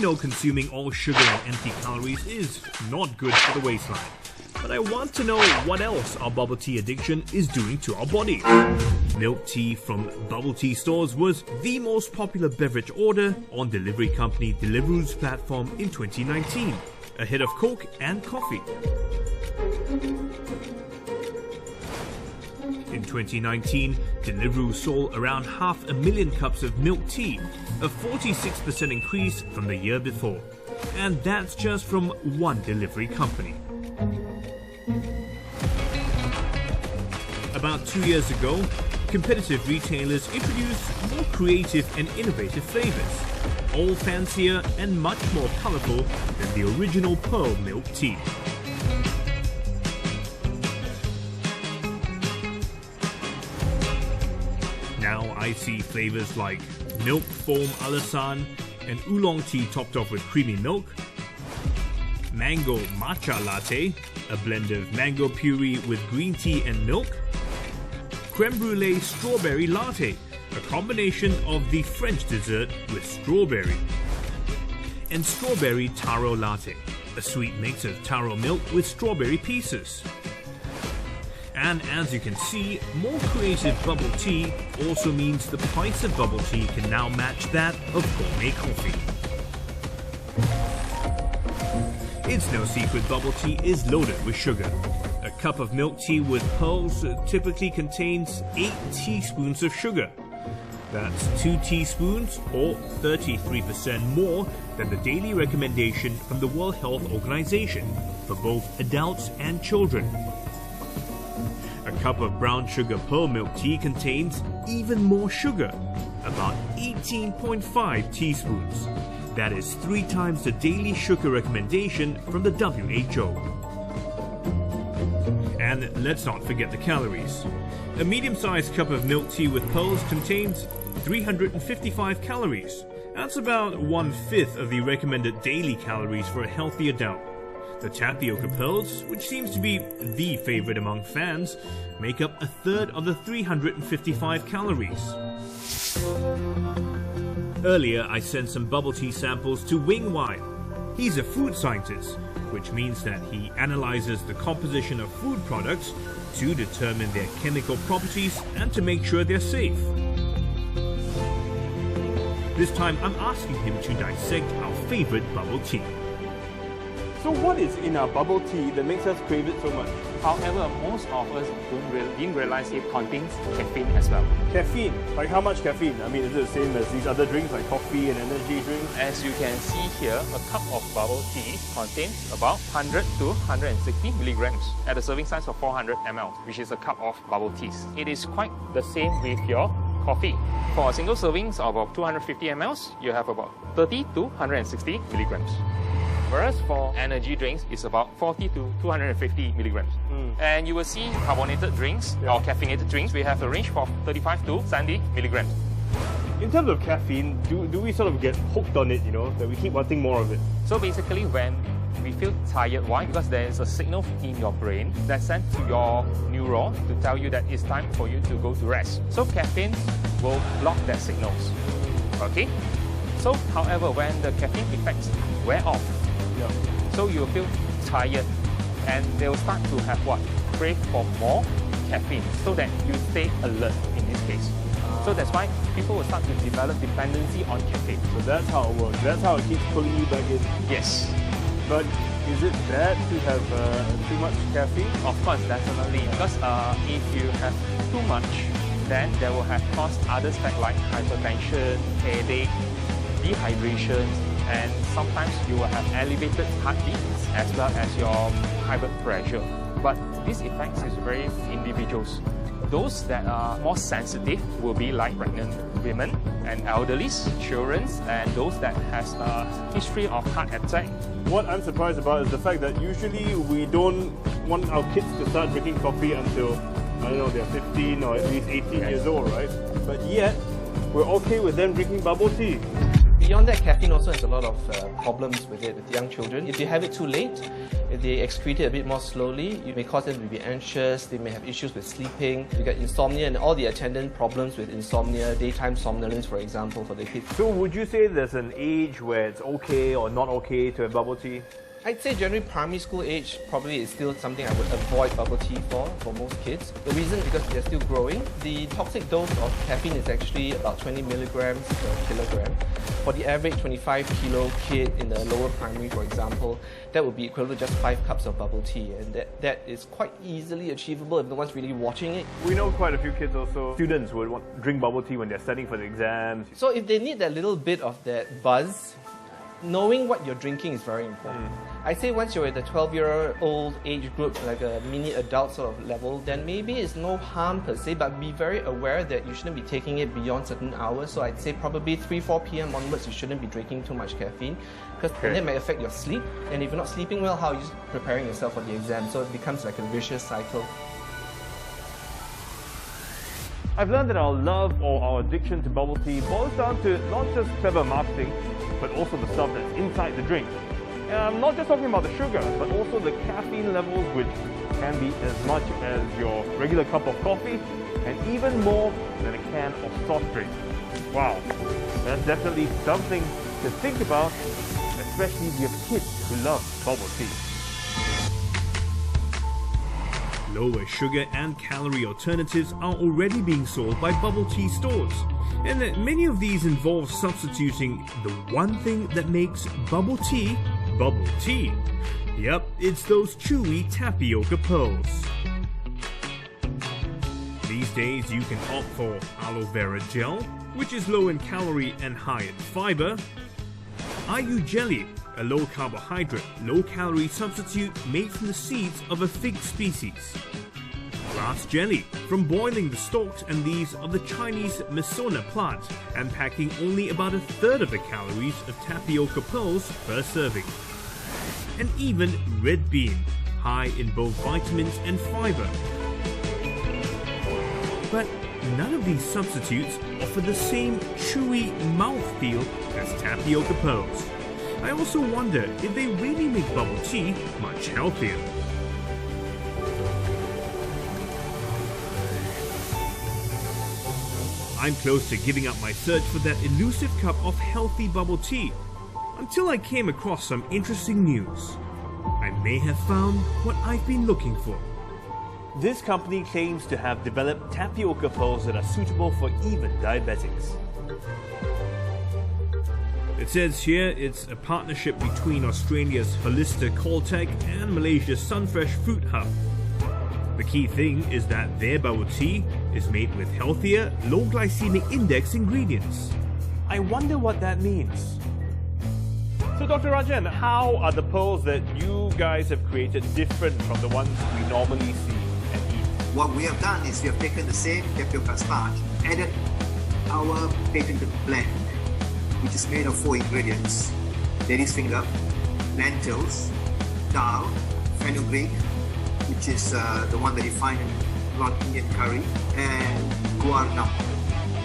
know consuming all sugar and empty calories is not good for the waistline. But I want to know what else our bubble tea addiction is doing to our bodies. Milk tea from bubble tea stores was the most popular beverage order on delivery company Deliveroo's platform in 2019, ahead of Coke and coffee. In 2019, Deliveroo sold around 500,000 cups of milk tea, a 46% increase from the year before. And that's just from one delivery company. About 2 years ago, competitive retailers introduced more creative and innovative flavors, all fancier and much more colorful than the original pearl milk tea. Now I see flavors like milk foam alasan and oolong tea topped off with creamy milk, mango matcha latte, a blend of mango puree with green tea and milk, creme brulee strawberry latte, a combination of the French dessert with strawberry, and strawberry taro latte, a sweet mix of taro milk with strawberry pieces. And as you can see, more creative bubble tea also means the price of bubble tea can now match that of gourmet coffee. It's no secret bubble tea is loaded with sugar. A cup of milk tea with pearls typically contains 8 teaspoons of sugar. That's 2 teaspoons or 33% more than the daily recommendation from the World Health Organization for both adults and children. A cup of brown sugar pearl milk tea contains even more sugar, about 18.5 teaspoons. That is 3 times the daily sugar recommendation from the WHO. And let's not forget the calories. A medium-sized cup of milk tea with pearls contains 355 calories. That's about 1/5 of the recommended daily calories for a healthy adult. The tapioca pearls, which seems to be the favorite among fans, make up 1/3 of the 355 calories. Earlier, I sent some bubble tea samples to Wing Wai. He's a food scientist, which means that he analyzes the composition of food products to determine their chemical properties and to make sure they're safe. This time, I'm asking him to dissect our favorite bubble tea. So what is in our bubble tea that makes us crave it so much? However, most of us didn't realize it contains caffeine as well. Caffeine? Like how much caffeine? I mean, is it the same as these other drinks like coffee and energy drinks? As you can see here, a cup of bubble tea contains about 100 to 160 milligrams at a serving size of 400 ml, which is a cup of bubble teas. It is quite the same with your coffee. For a single servings of about 250 ml, you have about 30 to 160 milligrams. Whereas for energy drinks, it's about 40 to 250 milligrams. And you will see carbonated drinks or caffeinated drinks, we have a range of 35 to 70 milligrams. In terms of caffeine, do we sort of get hooked on it, you know, that we keep wanting more of it? So basically when we feel tired, why? Because there is a signal in your brain that's sent to your neuron to tell you that it's time for you to go to rest. So caffeine will block that signals. Okay? So however, when the caffeine effects wear off, so you'll feel tired and they will start to have what? Crave for more caffeine so that you stay alert in this case. So that's why people will start to develop dependency on caffeine. So that's how it works. That's how it keeps pulling you back in. Yes. But is it bad to have too much caffeine? Of course, definitely. Because if you have too much, then there will have caused other effects like hypertension, headache, dehydration, and sometimes you will have elevated heartbeats as well as your high blood pressure. But this effect is very individuals. Those that are more sensitive will be like pregnant women and elderly, children, and those that has a history of heart attack. What I'm surprised about is the fact that usually we don't want our kids to start drinking coffee until, I don't know, they're 15 or at least 18 years old, right? But yet, we're okay with them drinking bubble tea. Beyond that, caffeine also has a lot of problems with it with young children. If you have it too late, if they excrete it a bit more slowly, you may cause them to be anxious, they may have issues with sleeping, you get insomnia and all the attendant problems with insomnia, daytime somnolence, for example, for the kids. So would you say there's an age where it's okay or not okay to have bubble tea? I'd say generally primary school age probably is still something I would avoid bubble tea for most kids. The reason is because they're still growing. The toxic dose of caffeine is actually about 20 milligrams per kilogram. For the average 25 kilo kid in the lower primary, for example, that would be equivalent to just 5 cups of bubble tea, and that is quite easily achievable if no one's really watching it. We know quite a few kids also, students would drink bubble tea when they're studying for the exams. So if they need that little bit of that buzz, knowing what you're drinking is very important. I say once you're at the 12-year-old age group, like a mini adult sort of level, then maybe it's no harm per se, but be very aware that you shouldn't be taking it beyond certain hours. So I'd say probably 3-4 p.m. onwards, you shouldn't be drinking too much caffeine, because that may affect your sleep. And if you're not sleeping well, how are you preparing yourself for the exam? So it becomes like a vicious cycle. I've learned that our love or our addiction to bubble tea boils down to not just clever marketing, but also the stuff that's inside the drink. And I'm not just talking about the sugar, but also the caffeine levels, which can be as much as your regular cup of coffee, and even more than a can of soft drink. Wow, that's definitely something to think about, especially if you have kids who love bubble tea. Lower sugar and calorie alternatives are already being sold by bubble tea stores, and many of these involve substituting the one thing that makes bubble tea. Yep, it's those chewy tapioca pearls. These days you can opt for aloe vera gel, which is low in calorie and high in fiber, ayu jelly, a low-carbohydrate, low-calorie substitute made from the seeds of a fig species. Grass jelly, from boiling the stalks and leaves of the Chinese Misona plant and packing only about 1/3 of the calories of tapioca pearls per serving. And even red bean, high in both vitamins and fiber. But none of these substitutes offer the same chewy mouthfeel as tapioca pearls. I also wonder if they really make bubble tea much healthier. I'm close to giving up my search for that elusive cup of healthy bubble tea, until I came across some interesting news. I may have found what I've been looking for. This company claims to have developed tapioca pearls that are suitable for even diabetics. It says here it's a partnership between Australia's Hollister Caltech and Malaysia's Sunfresh Fruit Hub. The key thing is that their bubble tea is made with healthier, low glycemic index ingredients. I wonder what that means. So Dr. Rajan, how are the pearls that you guys have created different from the ones we normally see and eat? What we have done is we have taken the same tapioca starch, added our patented blend, which is made of 4 ingredients: lady's finger, lentils, dal, fenugreek, which is the one that you find in North Indian curry, and guar gum.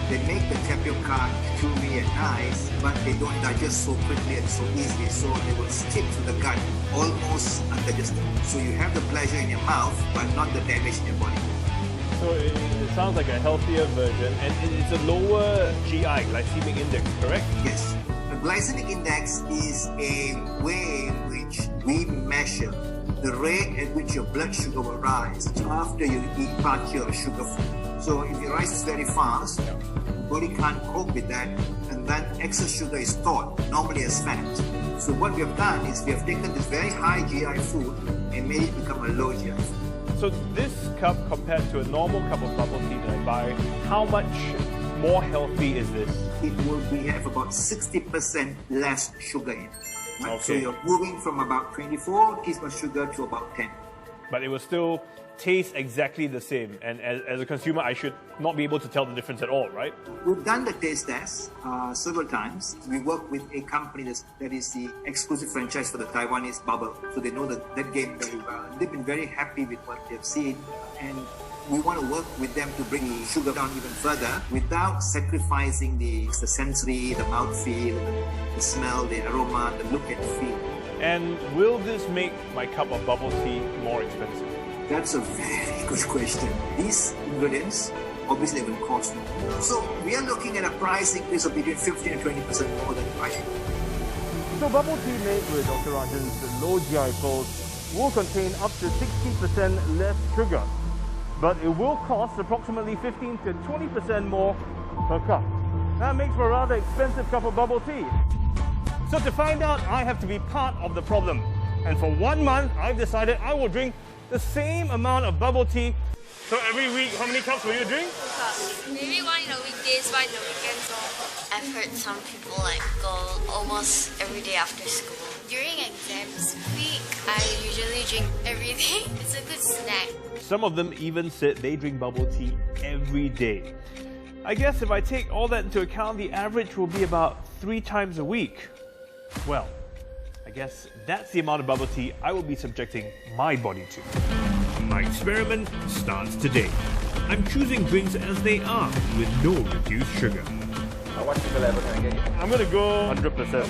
They make the tapioca chewy and nice, but they don't digest so quickly and so easily, so they will stick to the gut, almost undigested. So you have the pleasure in your mouth, but not the damage in your body. So it sounds like a healthier version, and it's a lower GI, glycemic index, correct? Yes. The glycemic index is a way in which we measure the rate at which your blood sugar will rise after you eat party or sugar food. So if it rises very fast, the body can't cope with that, and then excess sugar is stored, normally as fat. So what we have done is we have taken this very high GI food and made it become a low GI food. So this cup compared to a normal cup of bubble tea that I buy, how much more healthy is this? We have about 60% less sugar in it. Okay. So you're moving from about 24 teaspoons sugar to about 10. but it will still taste exactly the same. And as a consumer, I should not be able to tell the difference at all, right? We've done the taste test several times. We work with a company that is the exclusive franchise for the Taiwanese Bubble, so they know that game very well. They've been very happy with what they've seen, and we want to work with them to bring the sugar down even further without sacrificing the sensory, the mouthfeel, the smell, the aroma, the look and feel. And will this make my cup of bubble tea more expensive? That's a very good question. These ingredients obviously will cost more. So we are looking at a price increase of between 15 and 20% more than price. So bubble tea made with Dr. Rajan's low GI pearls will contain up to 60% less sugar, but it will cost approximately 15 to 20% more per cup. That makes for a rather expensive cup of bubble tea. So to find out, I have to be part of the problem. And for 1 month, I've decided I will drink the same amount of bubble tea. So every week, how many cups will you drink? 2 cups. Maybe one in the weekdays, one in the weekends. I've heard some people go almost every day after school. During exams week, I usually drink every day. It's a good snack. Some of them even said they drink bubble tea every day. I guess if I take all that into account, the average will be about 3 times a week. Well, I guess that's the amount of bubble tea I will be subjecting my body to. My experiment starts today. I'm choosing drinks as they are, with no reduced sugar. What sugar level can I get you? I'm going to go 100%.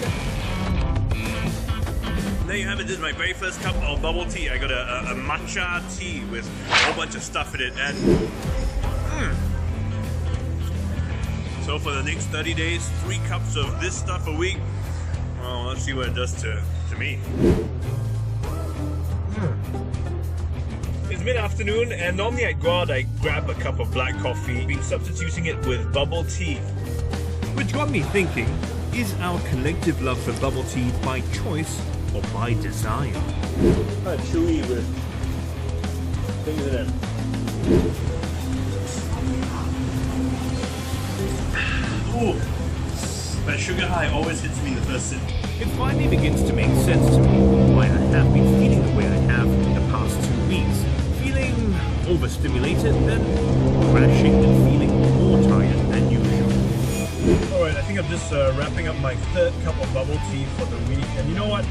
There you have it. This is my very first cup of bubble tea. I got a matcha tea with a whole bunch of stuff in it. And so for the next 30 days, 3 cups of this stuff a week. Well, let's see what it does to me. It's mid-afternoon, and normally I'd go out, I grab a cup of black coffee, been substituting it with bubble tea. Which got me thinking, is our collective love for bubble tea by choice or by design? Kind of chewy with things in it. Ooh, that sugar high always hits me in the first sip. It finally begins to make sense to me why I have been feeling the way I have in the past 2 weeks. Feeling overstimulated, then crashing and feeling more tired than usual. Alright, I think I'm just wrapping up my 3rd cup of bubble tea for the week. And you know what?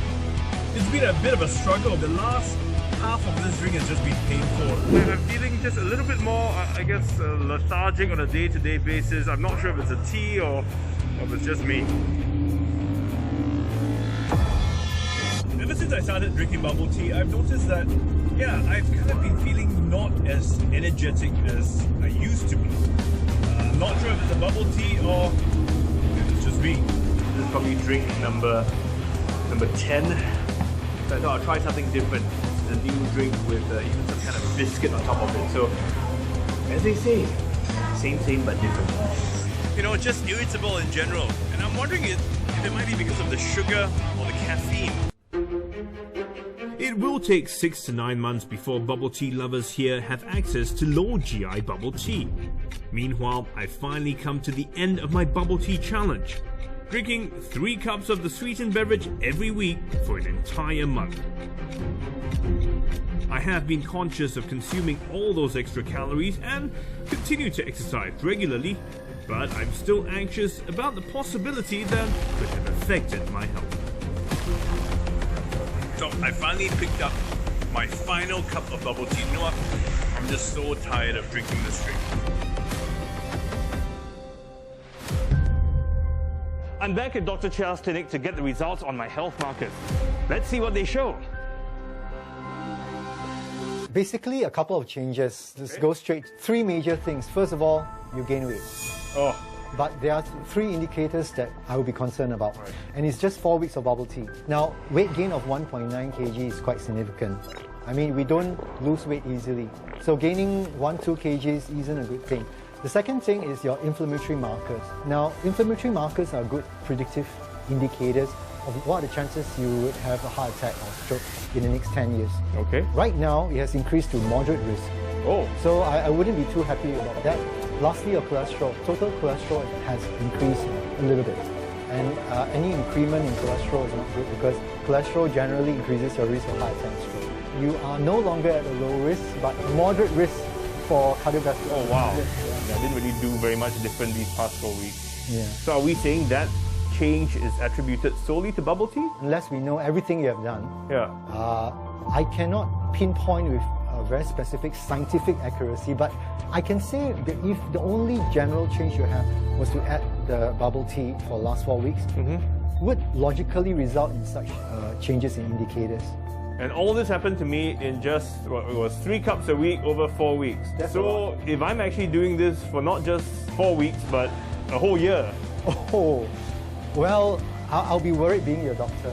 It's been a bit of a struggle. The last half of this drink has just been painful. I'm feeling just a little bit more, I guess, lethargic on a day-to-day basis. I'm not sure if it's a tea or if it's just me. Ever since I started drinking bubble tea, I've noticed that, yeah, I've kind of been feeling not as energetic as I used to be. I'm not sure if it's a bubble tea or if it's just me. This is probably drink number 10. So I thought I'll try something different. A new drink with even some kind of biscuit on top of it. So, as they say, same but different. You know, just irritable in general. And I'm wondering if it might be because of the sugar or the caffeine. It will take 6 to 9 months before bubble tea lovers here have access to low GI bubble tea. Meanwhile, I've finally come to the end of my bubble tea challenge, drinking 3 cups of the sweetened beverage every week for an entire month. I have been conscious of consuming all those extra calories and continue to exercise regularly, but I'm still anxious about the possibility that could have affected my health. So I finally picked up my final cup of bubble tea. You know what? I'm just so tired of drinking this drink. I'm back at Dr. Chia's clinic to get the results on my health markers. Let's see what they show. Basically, a couple of changes. Let's go straight. 3 major things. First of all, you gain weight. Oh. But there are 3 indicators that I will be concerned about. Right. And it's just 4 weeks of bubble tea. Now, weight gain of 1.9 kg is quite significant. I mean, we don't lose weight easily. So gaining 1-2 kgs isn't a good thing. The second thing is your inflammatory markers. Now, inflammatory markers are good predictive indicators of what are the chances you would have a heart attack or stroke in the next 10 years. Okay. Right now, it has increased to moderate risk. Oh. So I wouldn't be too happy about that. Lastly, your cholesterol. Total cholesterol has increased a little bit. And any increment in cholesterol is not good because cholesterol generally increases your risk of heart attack and stroke. you are no longer at a low risk, but moderate risk for cardiovascular. Oh wow! disease. Yeah, I didn't really do very much different these past 4 weeks. Yeah. So are we saying that change is attributed solely to bubble tea? Unless we know everything you have done, Yeah. I cannot pinpoint with a very specific scientific accuracy, but I can say that if the only general change you have was to add the bubble tea for the last 4 weeks, would logically result in such changes in indicators. And all this happened to me in just, it was 3 cups a week over 4 weeks. That's a so lot. if I'm actually doing this for not just 4 weeks, but a whole year, Oh, well, I'll be worried being your doctor.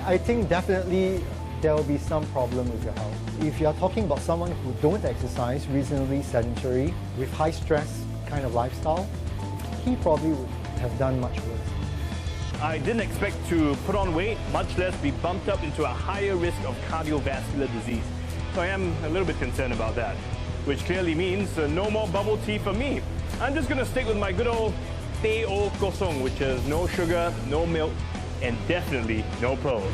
I think definitely there will be some problem with your health. If you're talking about someone who don't exercise, reasonably sedentary, with high stress kind of lifestyle, he probably would have done much worse. I didn't expect to put on weight, much less be bumped up into a higher risk of cardiovascular disease. So I am a little bit concerned about that, which clearly means no more bubble tea for me. I'm just going to stick with my good old teh o kosong, which is no sugar, no milk, and definitely no pearls.